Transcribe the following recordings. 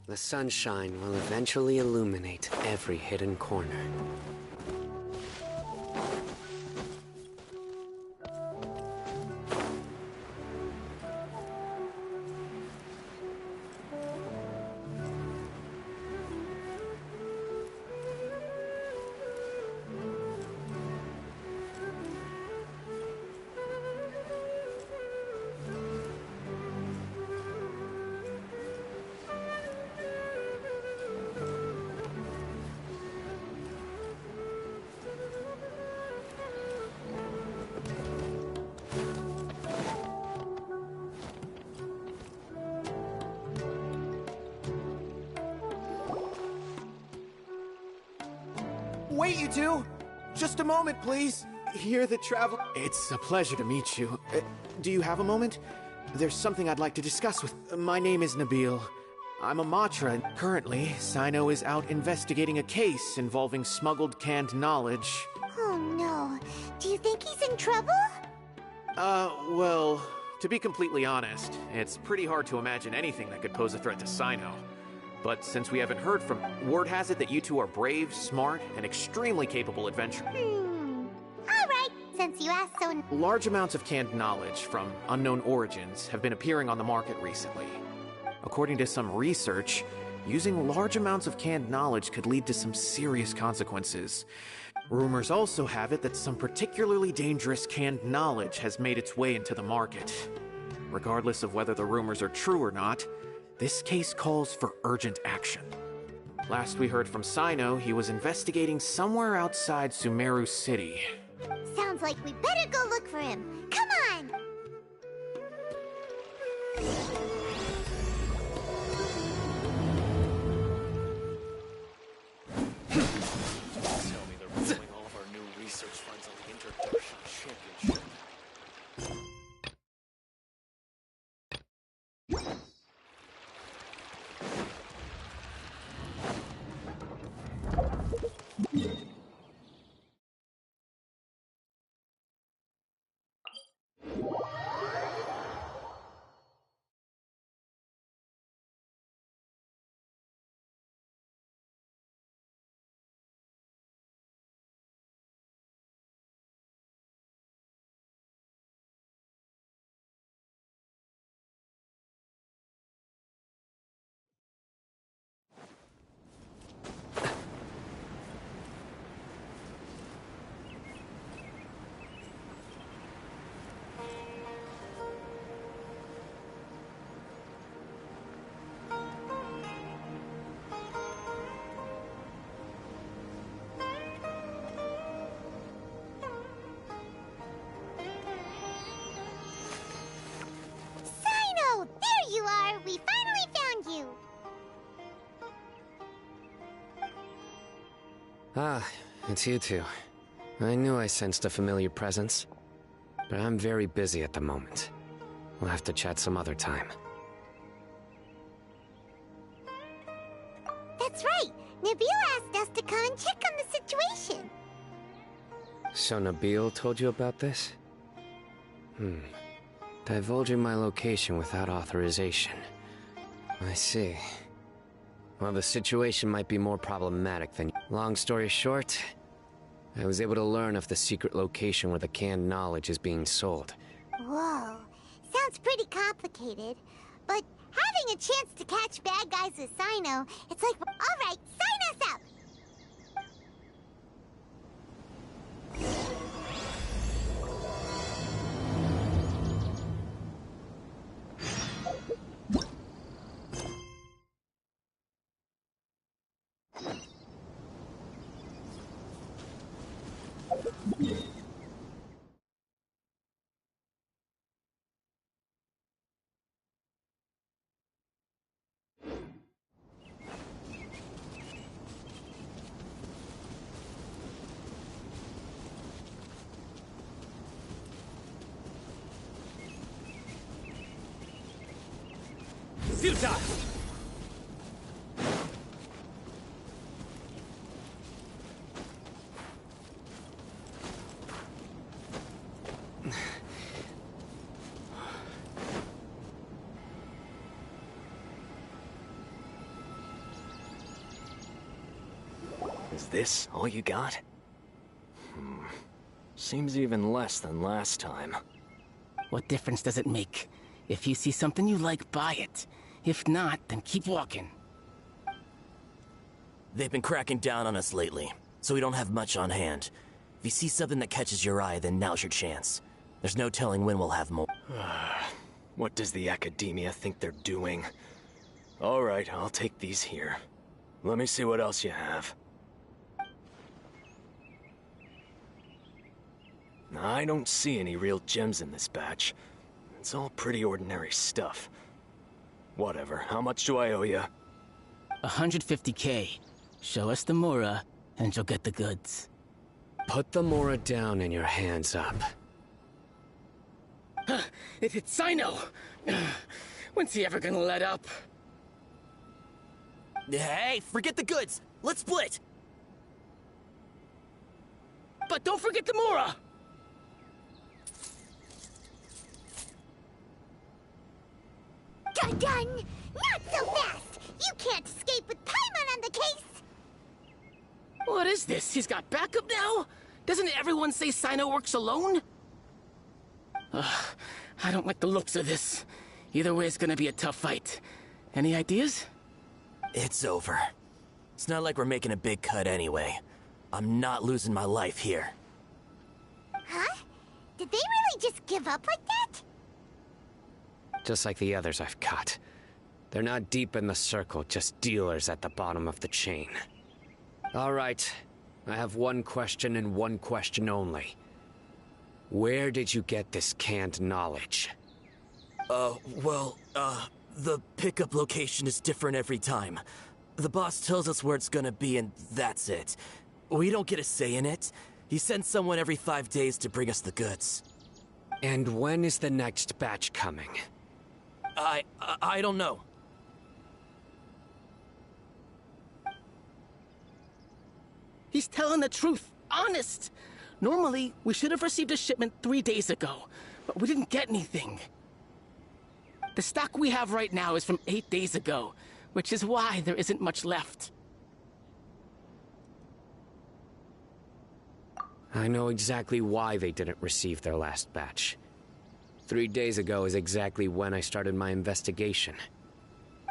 The sunshine will eventually illuminate every hidden corner. Wait, you two! Just a moment, please. Here the travel... It's a pleasure to meet you. Do you have a moment? There's something I'd like to discuss with... My name is Nabil. I'm a Matra, and currently, Cyno is out investigating a case involving smuggled canned knowledge. Oh no. Do you think he's in trouble? Well, to be completely honest, it's pretty hard to imagine anything that could pose a threat to Cyno. But since we haven't heard from... Word has it that you two are brave, smart, and extremely capable adventurers. Alright, since you asked so... Large amounts of canned knowledge from unknown origins have been appearing on the market recently. According to some research, using large amounts of canned knowledge could lead to some serious consequences. Rumors also have it that some particularly dangerous canned knowledge has made its way into the market. Regardless of whether the rumors are true or not, this case calls for urgent action. Last we heard from Cyno, he was investigating somewhere outside Sumeru City. Sounds like we better go look for him. Come on! Tell me they're rolling all of our new research funds on the Introduction Championship. Cyno! There you are! We finally found you! Ah, it's you two. I knew I sensed a familiar presence. But I'm very busy at the moment. We'll have to chat some other time. That's right! Nabil asked us to come and check on the situation. So Nabil told you about this? Divulging my location without authorization. I see. Well, the situation might be more problematic than... Long story short, I was able to learn of the secret location where the canned knowledge is being sold. Whoa. Sounds pretty complicated. But having a chance to catch bad guys with Cyno, it's like... Alright, sign us up! hypnotized! Is this all you got? Seems even less than last time. What difference does it make? If you see something you like, buy it. If not, then keep walking. They've been cracking down on us lately, so we don't have much on hand. If you see something that catches your eye, then now's your chance. There's no telling when we'll have more. What does the academia think they're doing? Alright, I'll take these here. Let me see what else you have. I don't see any real gems in this batch. It's all pretty ordinary stuff. Whatever, how much do I owe you? 150K. Show us the Mora, and you'll get the goods. Put the Mora down and your hands up. It's Cyno! When's he ever gonna let up? Hey, forget the goods! Let's split! But don't forget the Mora! Dun! Not so fast! You can't escape with Paimon on the case! What is this? He's got backup now? Doesn't everyone say Cyno works alone? I don't like the looks of this. Either way, it's gonna be a tough fight. Any ideas? It's over. It's not like we're making a big cut anyway. I'm not losing my life here. Huh? Did they really just give up like that? Just like the others I've caught. They're not deep in the circle, just dealers at the bottom of the chain. All right, I have one question and one question only. Where did you get this canned knowledge? The pickup location is different every time. The boss tells us where it's gonna be and that's it. We don't get a say in it. He sends someone every 5 days to bring us the goods. And when is the next batch coming? I don't know. He's telling the truth. Honest. Normally, we should have received a shipment 3 days ago, but we didn't get anything. The stock we have right now is from 8 days ago, which is why there isn't much left. I know exactly why they didn't receive their last batch. 3 days ago is exactly when I started my investigation.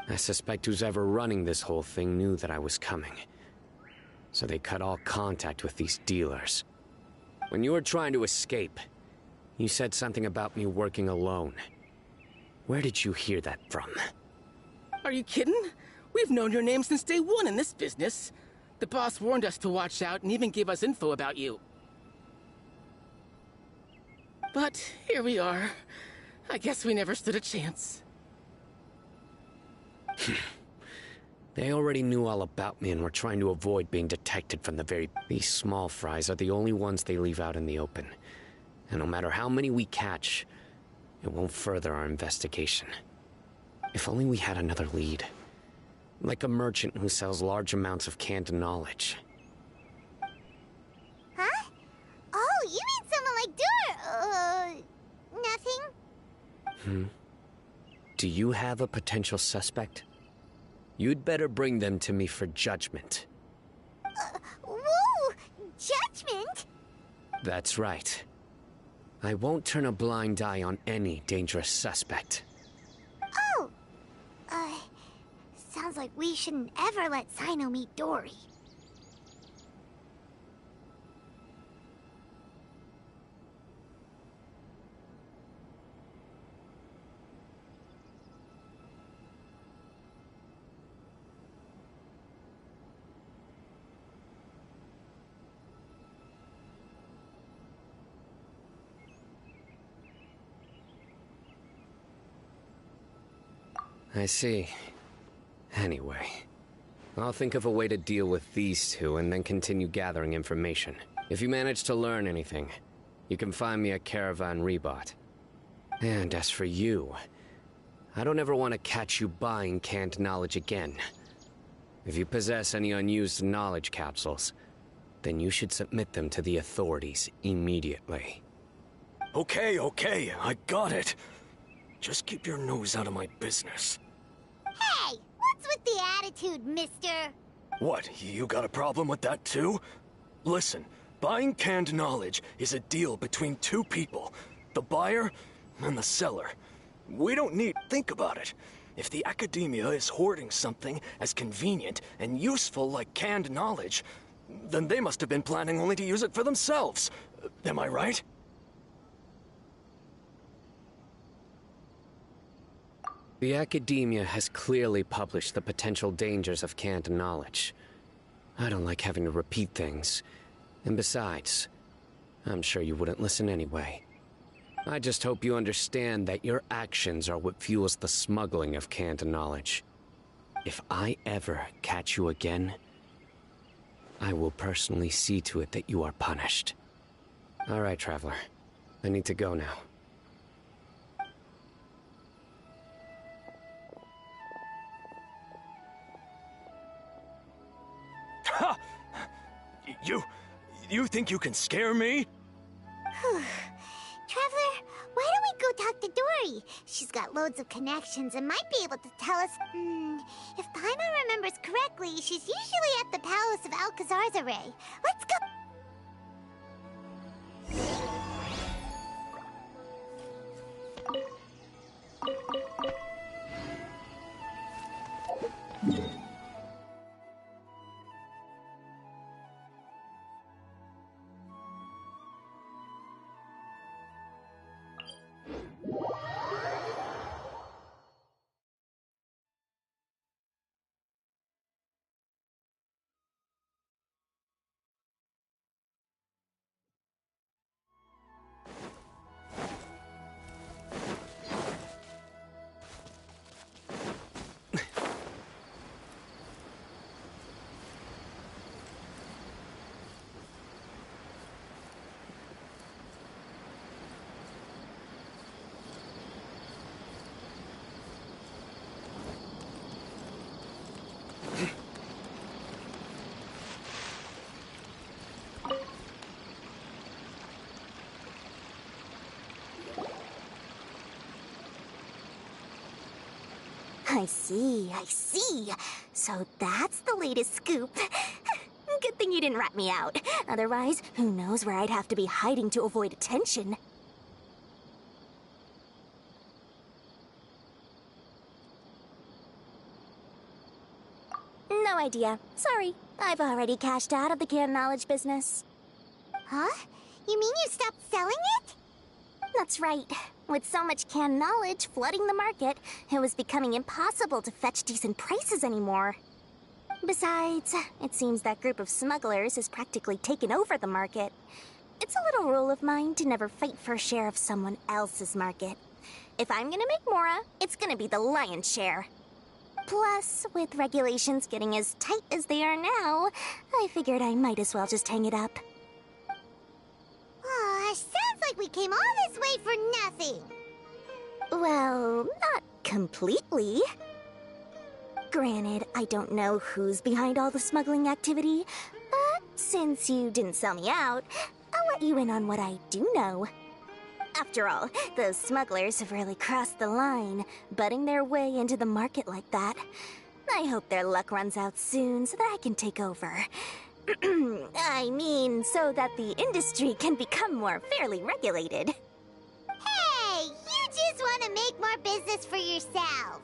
I suspect who's ever running this whole thing knew that I was coming. So they cut all contact with these dealers. When you were trying to escape, you said something about me working alone. Where did you hear that from? Are you kidding? We've known your name since day one in this business. The boss warned us to watch out and even gave us info about you. But here we are. I guess we never stood a chance. They already knew all about me and were trying to avoid being detected from the very... These small fries are the only ones they leave out in the open. And no matter how many we catch, it won't further our investigation. If only we had another lead. Like a merchant who sells large amounts of canned knowledge. Huh? Oh, you mean someone like nothing? Do you have a potential suspect? You'd better bring them to me for judgment. Whoa! Judgment? That's right. I won't turn a blind eye on any dangerous suspect. Oh! Sounds like we shouldn't ever let Cyno meet Dory. I see. Anyway, I'll think of a way to deal with these two and then continue gathering information. If you manage to learn anything, you can find me at Caravan Rebot. And as for you, I don't ever want to catch you buying canned knowledge again. If you possess any unused knowledge capsules, then you should submit them to the authorities immediately. Okay, I got it. Just keep your nose out of my business. Hey, what's with the attitude, mister? What, you got a problem with that too? Listen, buying canned knowledge is a deal between two people, the buyer and the seller. We don't need to think about it. If the academia is hoarding something as convenient and useful like canned knowledge, then they must have been planning only to use it for themselves. Am I right? The academia has clearly published the potential dangers of canned knowledge. I don't like having to repeat things. And besides, I'm sure you wouldn't listen anyway. I just hope you understand that your actions are what fuels the smuggling of canned knowledge. If I ever catch you again, I will personally see to it that you are punished. All right, Traveler. I need to go now. Ha! You think you can scare me? Traveler, why don't we go talk to Dory? She's got loads of connections and might be able to tell us... if Paimon remembers correctly, she's usually at the Palace of Alcazar's array. Let's go... I see. So that's the latest scoop. Good thing you didn't rat me out. Otherwise, who knows where I'd have to be hiding to avoid attention. No idea. Sorry. I've already cashed out of the canned knowledge business. Huh? You mean you stopped selling it? That's right. With so much canned knowledge flooding the market, it was becoming impossible to fetch decent prices anymore. Besides, it seems that group of smugglers has practically taken over the market. It's a little rule of mine to never fight for a share of someone else's market. If I'm gonna make Mora, it's gonna be the lion's share. Plus, with regulations getting as tight as they are now, I figured I might as well just hang it up. Sounds like we came all this way for nothing. Well, not completely. Granted, I don't know who's behind all the smuggling activity, but since you didn't sell me out, I'll let you in on what I do know. After all, those smugglers have really crossed the line, butting their way into the market like that. I hope their luck runs out soon so that I can take over. I mean, so that the industry can become more fairly regulated. Hey, you just want to make more business for yourself.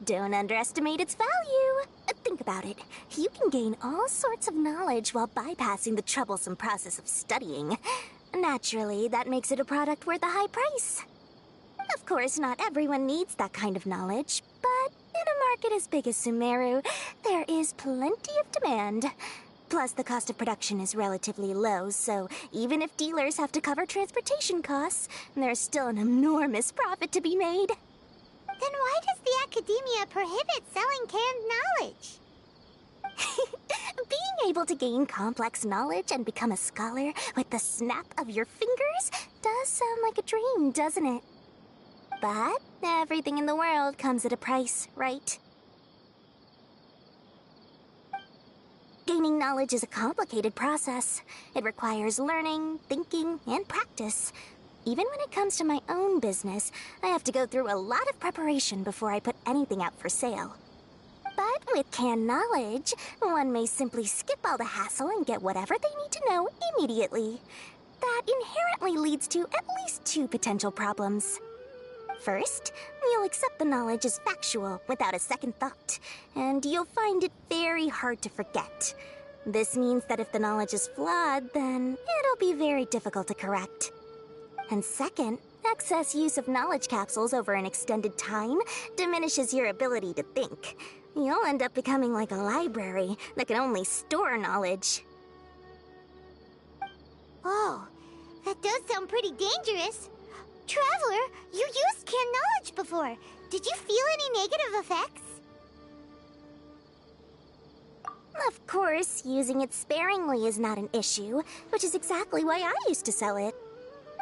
Don't underestimate its value. Think about it. You can gain all sorts of knowledge while bypassing the troublesome process of studying. Naturally, that makes it a product worth a high price. Of course, not everyone needs that kind of knowledge, but in a market as big as Sumeru, there is plenty of demand. Plus, the cost of production is relatively low, so even if dealers have to cover transportation costs, there's still an enormous profit to be made. Then why does the academia prohibit selling canned knowledge? Being able to gain complex knowledge and become a scholar with the snap of your fingers does sound like a dream, doesn't it? But everything in the world comes at a price, right? Gaining knowledge is a complicated process. It requires learning, thinking, and practice. Even when it comes to my own business, I have to go through a lot of preparation before I put anything out for sale. But with canned knowledge, one may simply skip all the hassle and get whatever they need to know immediately. That inherently leads to at least two potential problems. First, you'll accept the knowledge as factual without a second thought, and you'll find it very hard to forget. This means that if the knowledge is flawed, then it'll be very difficult to correct. And second, excess use of knowledge capsules over an extended time diminishes your ability to think. You'll end up becoming like a library that can only store knowledge. Oh, that does sound pretty dangerous. Traveler, you used canned knowledge before. Did you feel any negative effects? Of course, using it sparingly is not an issue, which is exactly why I used to sell it.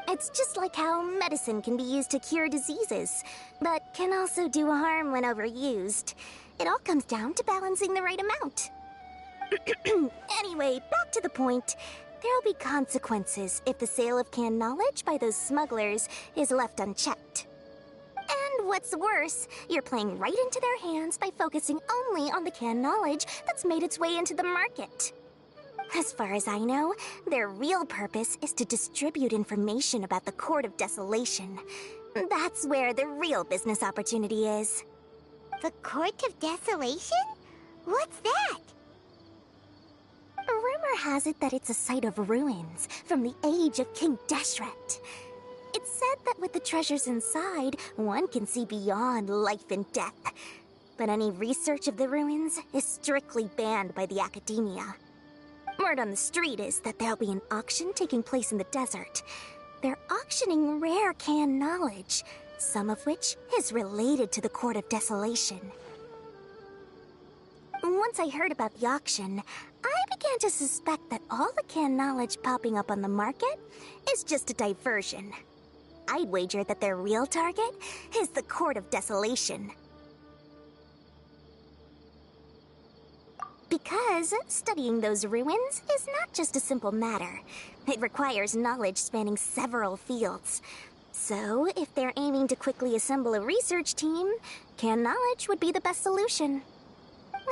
It's just like how medicine can be used to cure diseases, but can also do harm when overused. It all comes down to balancing the right amount. Anyway, back to the point. There'll be consequences if the sale of canned knowledge by those smugglers is left unchecked. And what's worse, you're playing right into their hands by focusing only on the canned knowledge that's made its way into the market. As far as I know, their real purpose is to distribute information about the Court of Desolation. That's where the real business opportunity is. The Court of Desolation? What's that? Rumor has it that it's a site of ruins from the age of King Deshret. It's said that with the treasures inside, one can see beyond life and death. But any research of the ruins is strictly banned by the academia. Word on the street is that there'll be an auction taking place in the desert. They're auctioning rare canned knowledge, some of which is related to the Court of Desolation. Once I heard about the auction, I began to suspect that all the canned knowledge popping up on the market is just a diversion. I'd wager that their real target is the Court of Desolation. Because studying those ruins is not just a simple matter. It requires knowledge spanning several fields. So, if they're aiming to quickly assemble a research team, canned knowledge would be the best solution.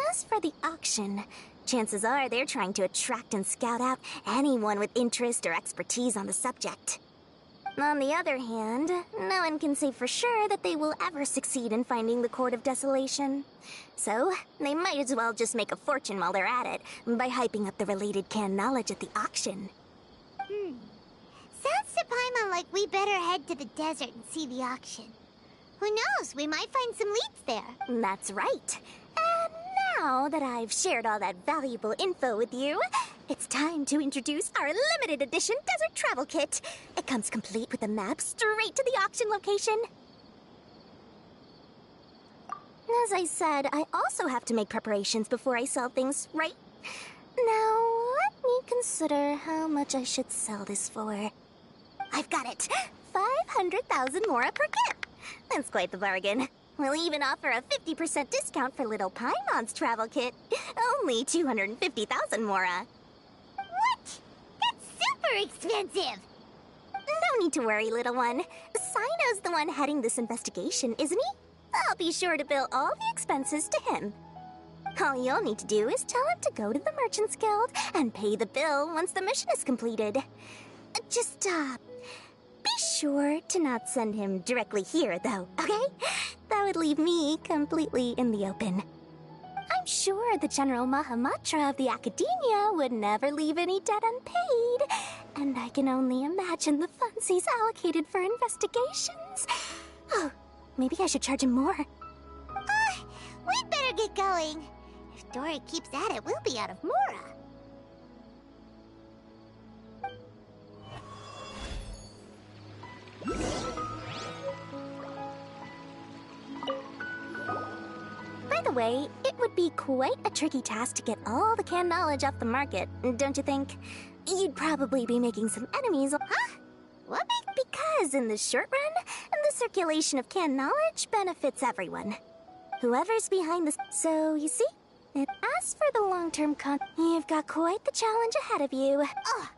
As for the auction, chances are they're trying to attract and scout out anyone with interest or expertise on the subject. On the other hand, no one can say for sure that they will ever succeed in finding the Court of Desolation. So, they might as well just make a fortune while they're at it by hyping up the related canned knowledge at the auction. Sounds to Paimon like we better head to the desert and see the auction. Who knows, we might find some leads there. That's right. And now that I've shared all that valuable info with you, it's time to introduce our limited edition desert travel kit. It comes complete with a map straight to the auction location. As I said, I also have to make preparations before I sell things, right? Now, let me consider how much I should sell this for. I've got it! 500,000 mora per kit! That's quite the bargain. We'll even offer a 50% discount for little Paimon's travel kit. Only 250,000 mora. What? That's super expensive! No need to worry, little one. Cyno's the one heading this investigation, isn't he? I'll be sure to bill all the expenses to him. All you'll need to do is tell him to go to the Merchants Guild and pay the bill once the mission is completed. Just, be sure to not send him directly here, though, okay? That would leave me completely in the open. I'm sure the General Mahamatra of the Academia would never leave any debt unpaid. And I can only imagine the funds he's allocated for investigations. Oh, maybe I should charge him more. We'd better get going. If Dory keeps at it, we'll be out of Mora. By the way, it would be quite a tricky task to get all the canned knowledge off the market, don't you think? You'd probably be making some enemies. Huh? What? Because in the short run, the circulation of canned knowledge benefits everyone. Whoever's behind this. So, you see? As for the long-term you've got quite the challenge ahead of you. Oh,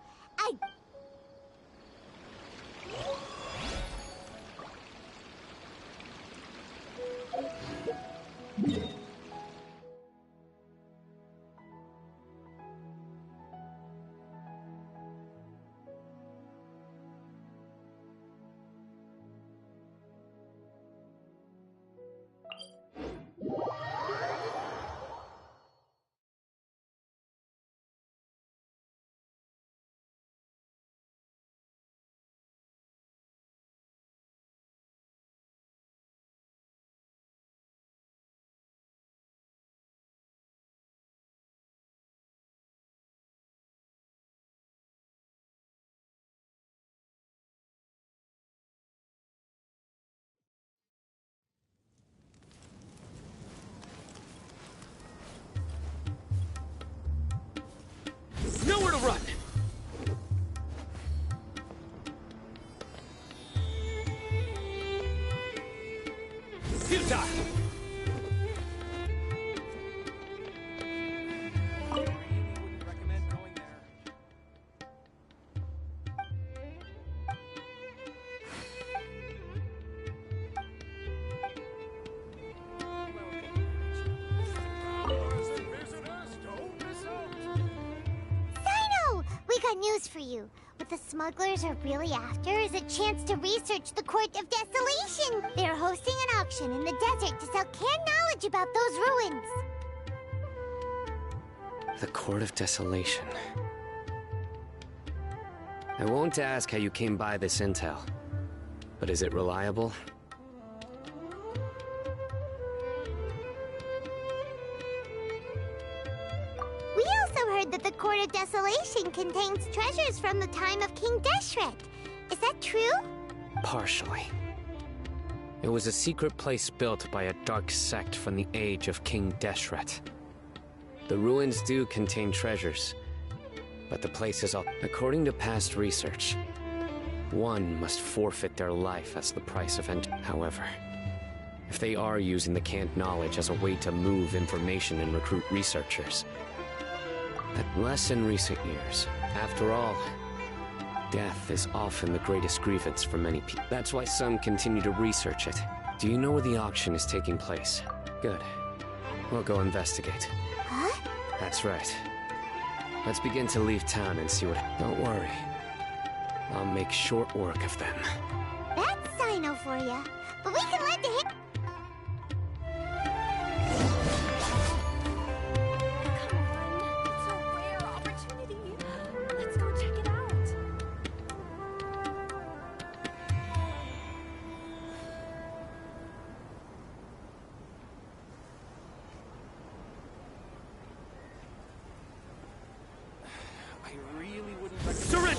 Nowhere to run! Futile! News for you. What the smugglers are really after is a chance to research the Court of Desolation. They're hosting an auction in the desert to sell canned knowledge about those ruins. The Court of Desolation. I won't ask how you came by this intel, but is it reliable? That the Court of Desolation contains treasures from the time of King Deshret. Is that true? Partially. It was a secret place built by a dark sect from the age of King Deshret. The ruins do contain treasures, but the place is all... According to past research, one must forfeit their life as the price of entry. However, if they are using the canned knowledge as a way to move information and recruit researchers, less in recent years. After all, death is often the greatest grievance for many people. That's why some continue to research it. Do you know where the auction is taking place? Good. We'll go investigate. Huh? That's right. Let's begin to leave town and see what... Don't worry. I'll make short work of them. That's Cyno for ya. But we can lend a hand. Surrender!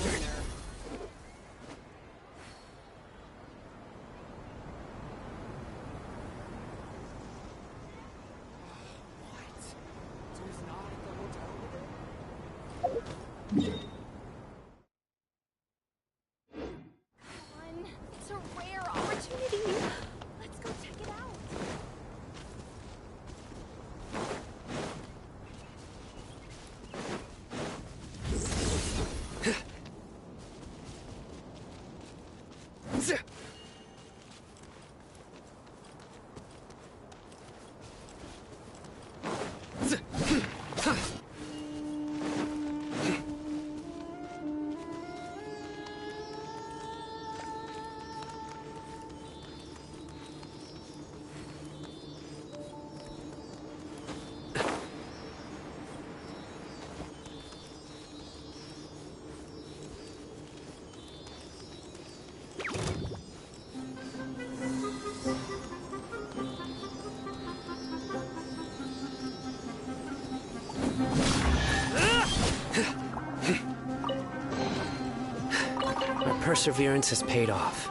perseverance has paid off.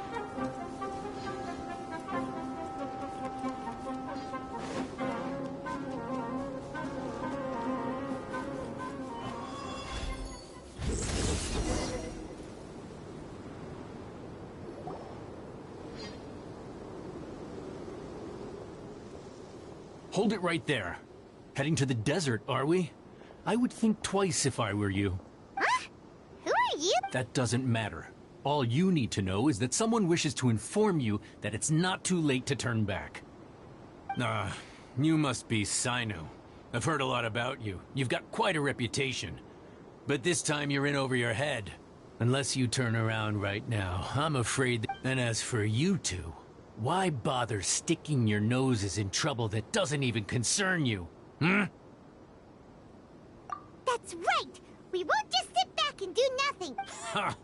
Hold it right there. Heading to the desert, are we? I would think twice if I were you. Huh? Who are you? That doesn't matter. All you need to know is that someone wishes to inform you that it's not too late to turn back. You must be Cyno. I've heard a lot about you. You've got quite a reputation. But this time you're in over your head. Unless you turn around right now, I'm afraid And as for you two, why bother sticking your noses in trouble that doesn't even concern you? Hmm? That's right! We won't just sit back and do nothing! Ha!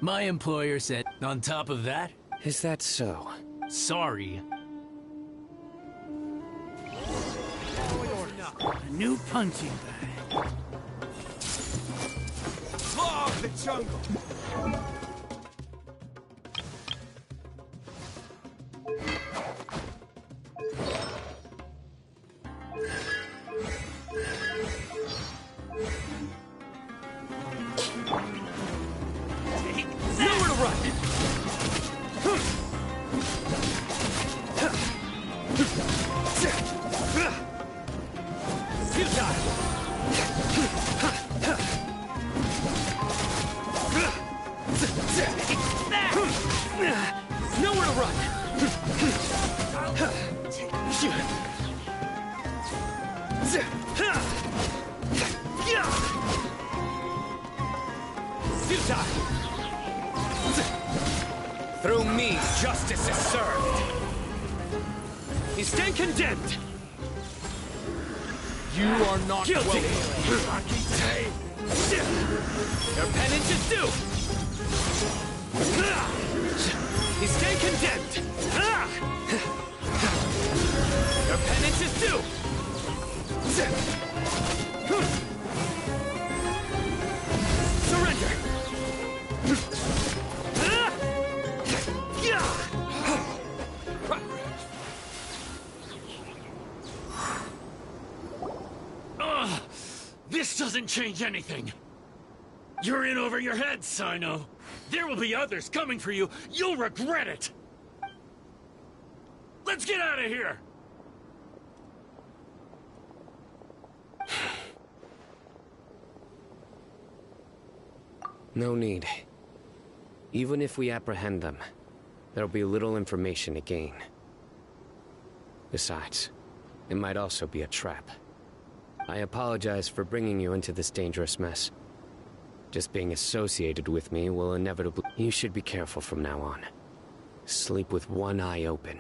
My employer said, on top of that... Is that so? Sorry. A new punching bag. Law of the jungle! Nowhere to run! Nowhere to run! Through me, justice is served. You stand condemned. You are not Guilty. welcome. Your penance is due. You stand condemned. Your penance is due. Surrender. This doesn't change anything. You're in over your head, Cyno. There will be others coming for you. You'll regret it. Let's get out of here. No need. Even if we apprehend them, there'll be little information to gain. Besides, it might also be a trap. I apologize for bringing you into this dangerous mess. Just being associated with me will inevitably... You should be careful from now on. Sleep with one eye open.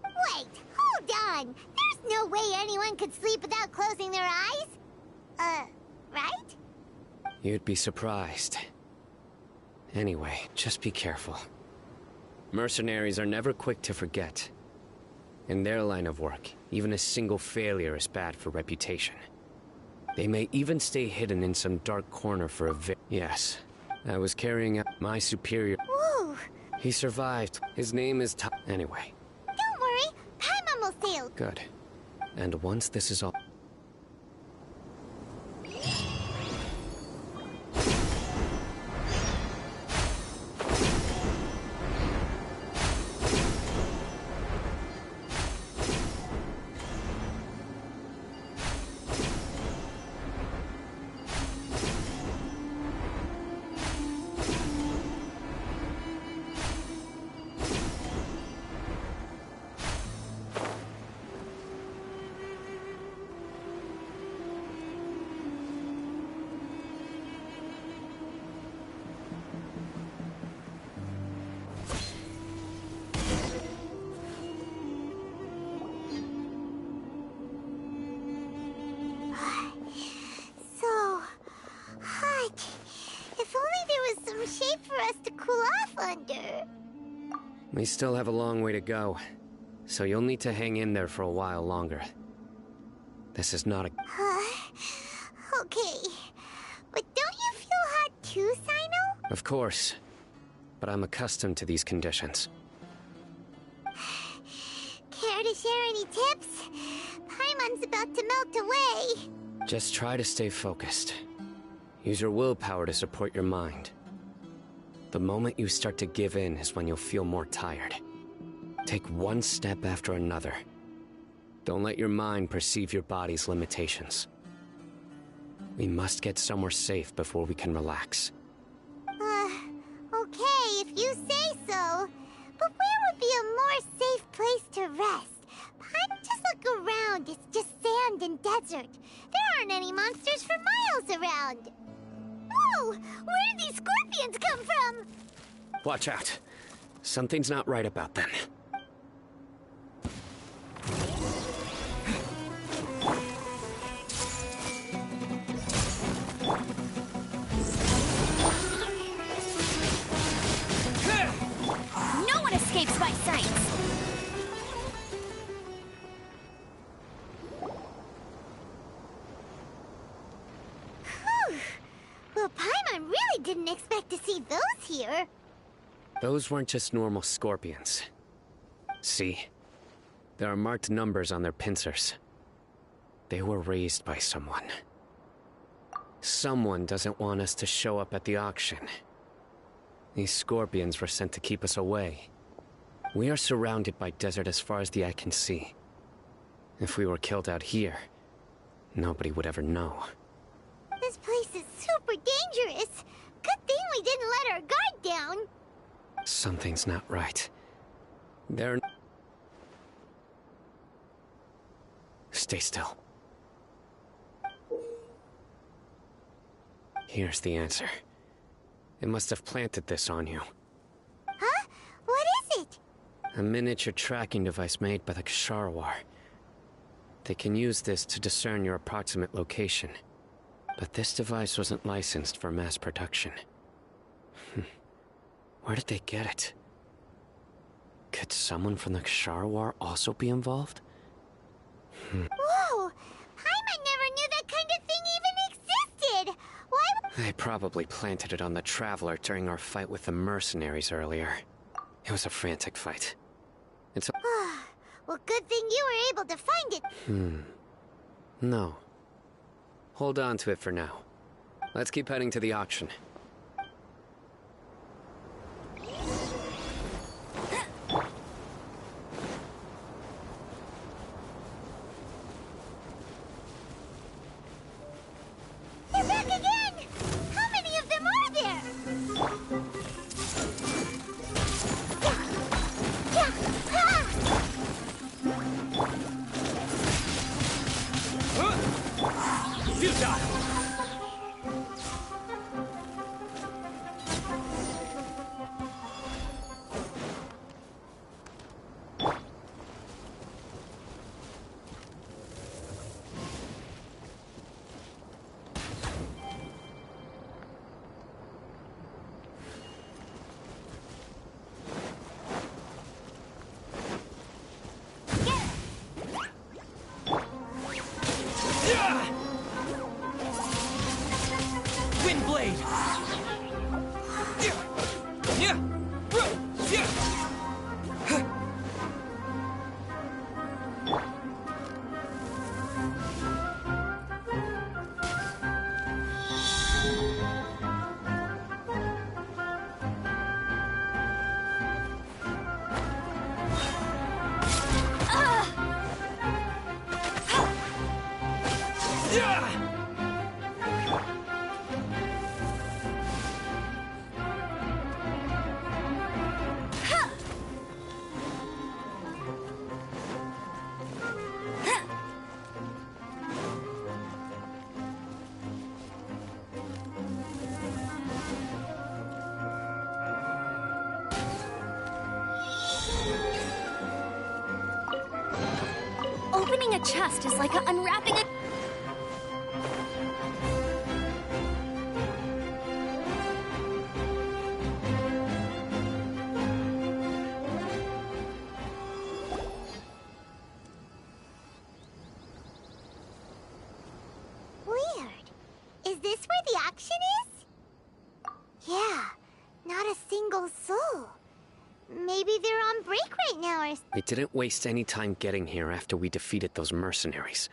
Wait, hold on! There's no way anyone could sleep without closing their eyes? Right? You'd be surprised. Anyway, just be careful. Mercenaries are never quick to forget. In their line of work, even a single failure is bad for reputation. They may even stay hidden in some dark corner for a Yes, I was carrying out my superior... Whoa! He survived. His name is Anyway. Don't worry, Paimon will sail. Good. And once this is all... So hot. If only there was some shade for us to cool off under. We still have a long way to go, so you'll need to hang in there for a while longer. This is not a... Okay. But don't you feel hot too, Cyno? Of course. but I'm accustomed to these conditions. Care to share any tips? Paimon's about to melt away. Just try to stay focused. Use your willpower to support your mind. The moment you start to give in is when you'll feel more tired. Take one step after another. Don't let your mind perceive your body's limitations. We must get somewhere safe before we can relax. Okay, if you say so. But where would be a more safe place to rest? Just look around, it's just sand and desert. There aren't any monsters for miles around. Whoa! Where did these scorpions come from? Watch out. Something's not right about them. No one escapes my sight! Well, Paimon really didn't expect to see those here. Those weren't just normal scorpions. See? There are marked numbers on their pincers. They were raised by someone. Someone doesn't want us to show up at the auction. These scorpions were sent to keep us away. We are surrounded by desert as far as the eye can see. If we were killed out here, nobody would ever know. This place is super dangerous. Good thing we didn't let our guard down. Something's not right. They're... Stay still. Here's the answer. It must have planted this on you. Huh? What is it? A miniature tracking device made by the Ksharawar. They can use this to discern your approximate location. But this device wasn't licensed for mass production. Where did they get it? Could someone from the Ksharawar also be involved? Whoa! Paimon never knew that kind of thing even existed! Why They probably planted it on the Traveler during our fight with the mercenaries earlier. It was a frantic fight. It's a... Well, good thing you were able to find it. No. Hold on to it for now. Let's keep heading to the auction. They're back again! How many of them are there? You die! Windblade! Opening a chest is like unwrapping a... Weird. Is this where the auction is? Yeah, not a single soul They didn't waste any time getting here after we defeated those mercenaries.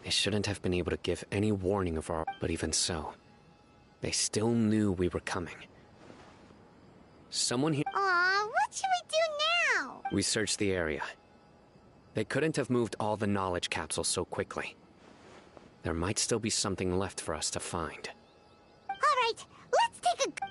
They shouldn't have been able to give any warning of our... But even so, they still knew we were coming. Someone here... Aw, what should we do now? We searched the area. They couldn't have moved all the knowledge capsules so quickly. There might still be something left for us to find. All right, let's take a...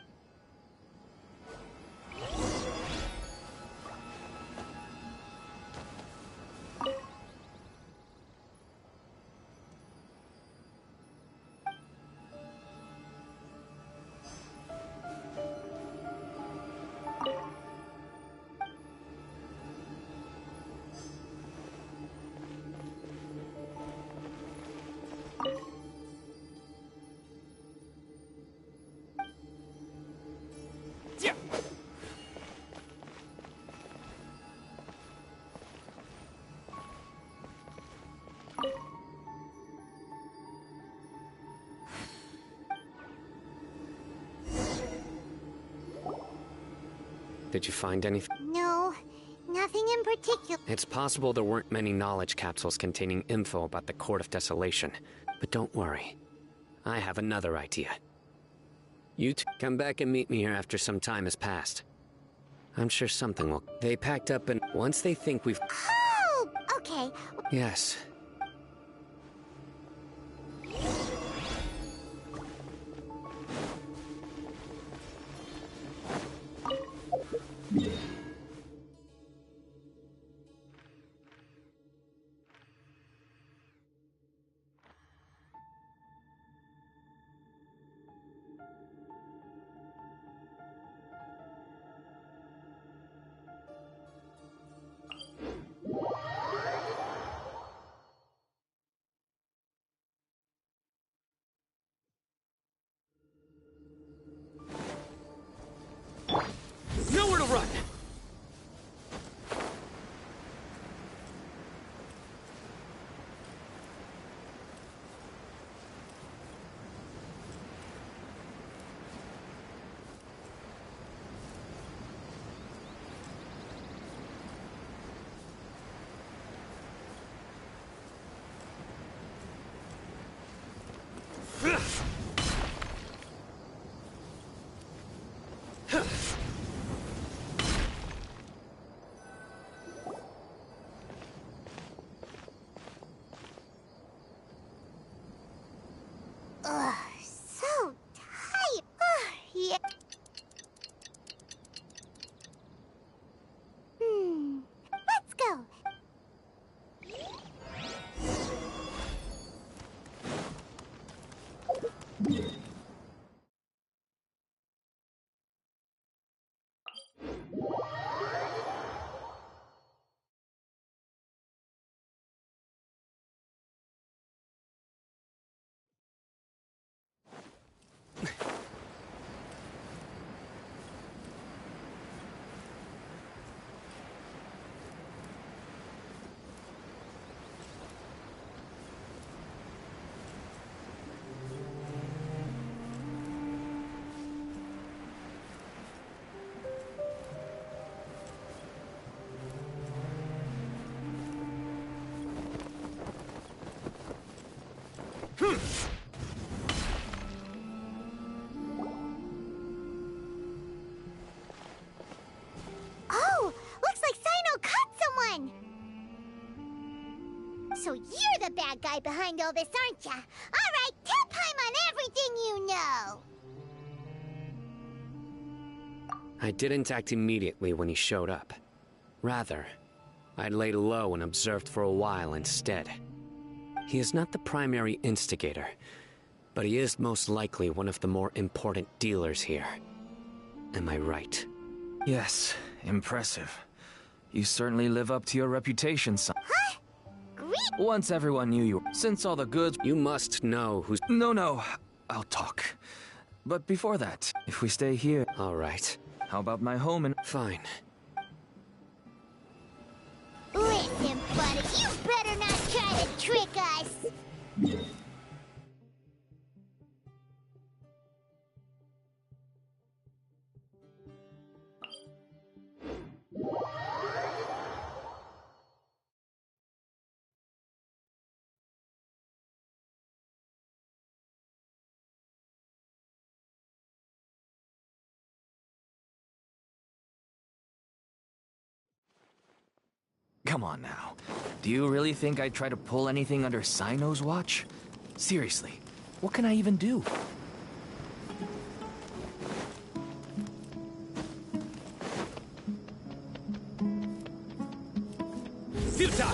Did you find anything? No, nothing in particular. It's possible there weren't many knowledge capsules containing info about the Court of Desolation. But don't worry. I have another idea. You two come back and meet me here after some time has passed. I'm sure something will... They packed up and once they think we've... Oh, okay. Yes. Nowhere to run! Ugh, so tight. Yeah. Let's go. Oh, looks like Cyno caught someone. So you're the bad guy behind all this, aren't ya? All right, tell Paimon on everything you know. I didn't act immediately when he showed up. Rather, I laid low and observed for a while instead. He is not the primary instigator, but he is most likely one of the more important dealers here. Am I right? Yes, impressive. You certainly live up to your reputation, son. Huh? Great. Once everyone knew you, since all the goods... You must know who's... No, I'll talk. But before that, if we stay here... All right. How about my home and... Fine. Listen, buddy, you better not try to trick us. Come on now. Do you really think I'd try to pull anything under Cyno's watch? Seriously, what can I even do? Futa!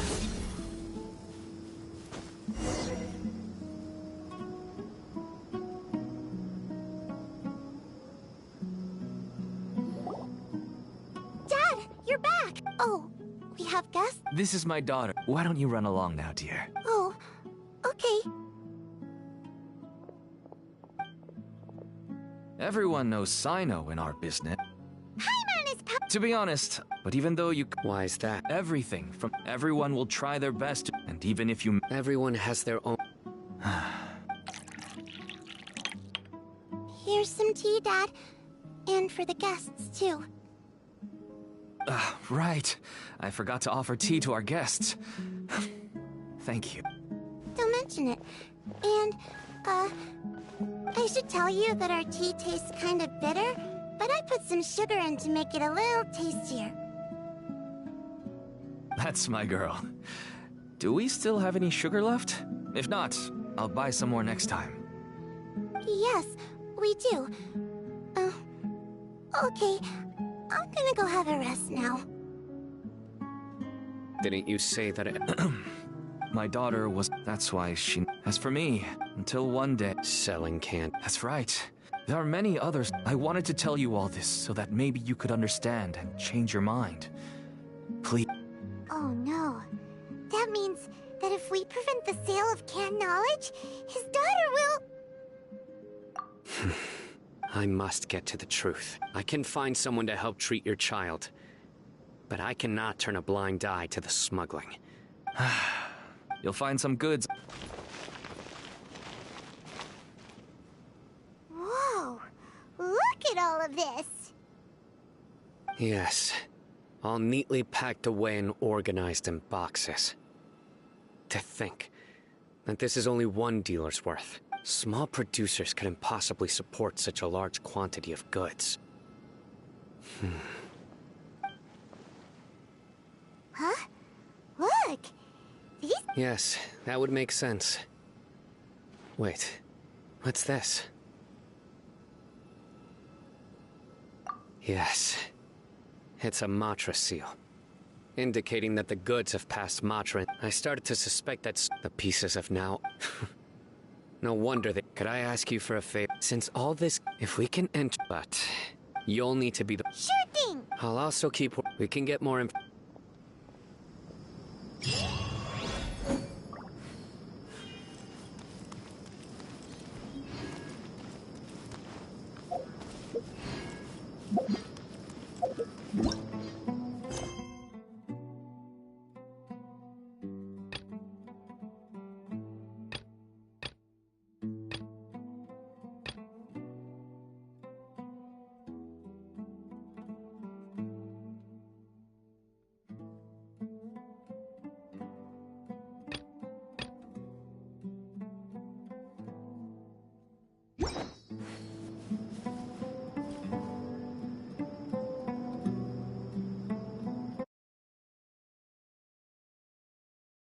Dad, you're back! Oh, we have guests? This is my daughter. Why don't you run along now, dear? Oh, okay. Everyone knows Cyno in our business. To be honest, but even though you... Why is that? Everything from... Everyone will try their best, and even if you... Everyone has their own... Here's some tea, Dad. And for the guests, too. Right. I forgot to offer tea to our guests. Thank you. Don't mention it. And, I should tell you that our tea tastes kind of bitter, but I put some sugar in to make it a little tastier. That's my girl. Do we still have any sugar left? If not, I'll buy some more next time. Yes, we do. Okay. I'm gonna go have a rest now. Didn't you say that it... My daughter was... That's why she... As for me, until one day... Selling can't... That's right. There are many others. I wanted to tell you all this so that maybe you could understand and change your mind. Please... Oh no. That means that if we prevent the sale of canned knowledge, his daughter will... I must get to the truth. I can find someone to help treat your child. But I cannot turn a blind eye to the smuggling. You'll find some goods. Whoa! Look at all of this! Yes. All neatly packed away and organized in boxes. To think that this is only one dealer's worth. Small producers couldn't possibly support such a large quantity of goods. Huh? Look! These... Yes, that would make sense. Wait, what's this? Yes, it's a Matra seal, indicating that the goods have passed Matra. I started to suspect that the pieces have now... No wonder that... Could I ask you for a favor? Since all this... If we can enter... But... You'll need to be the... Sure thing! I'll also keep... We can get more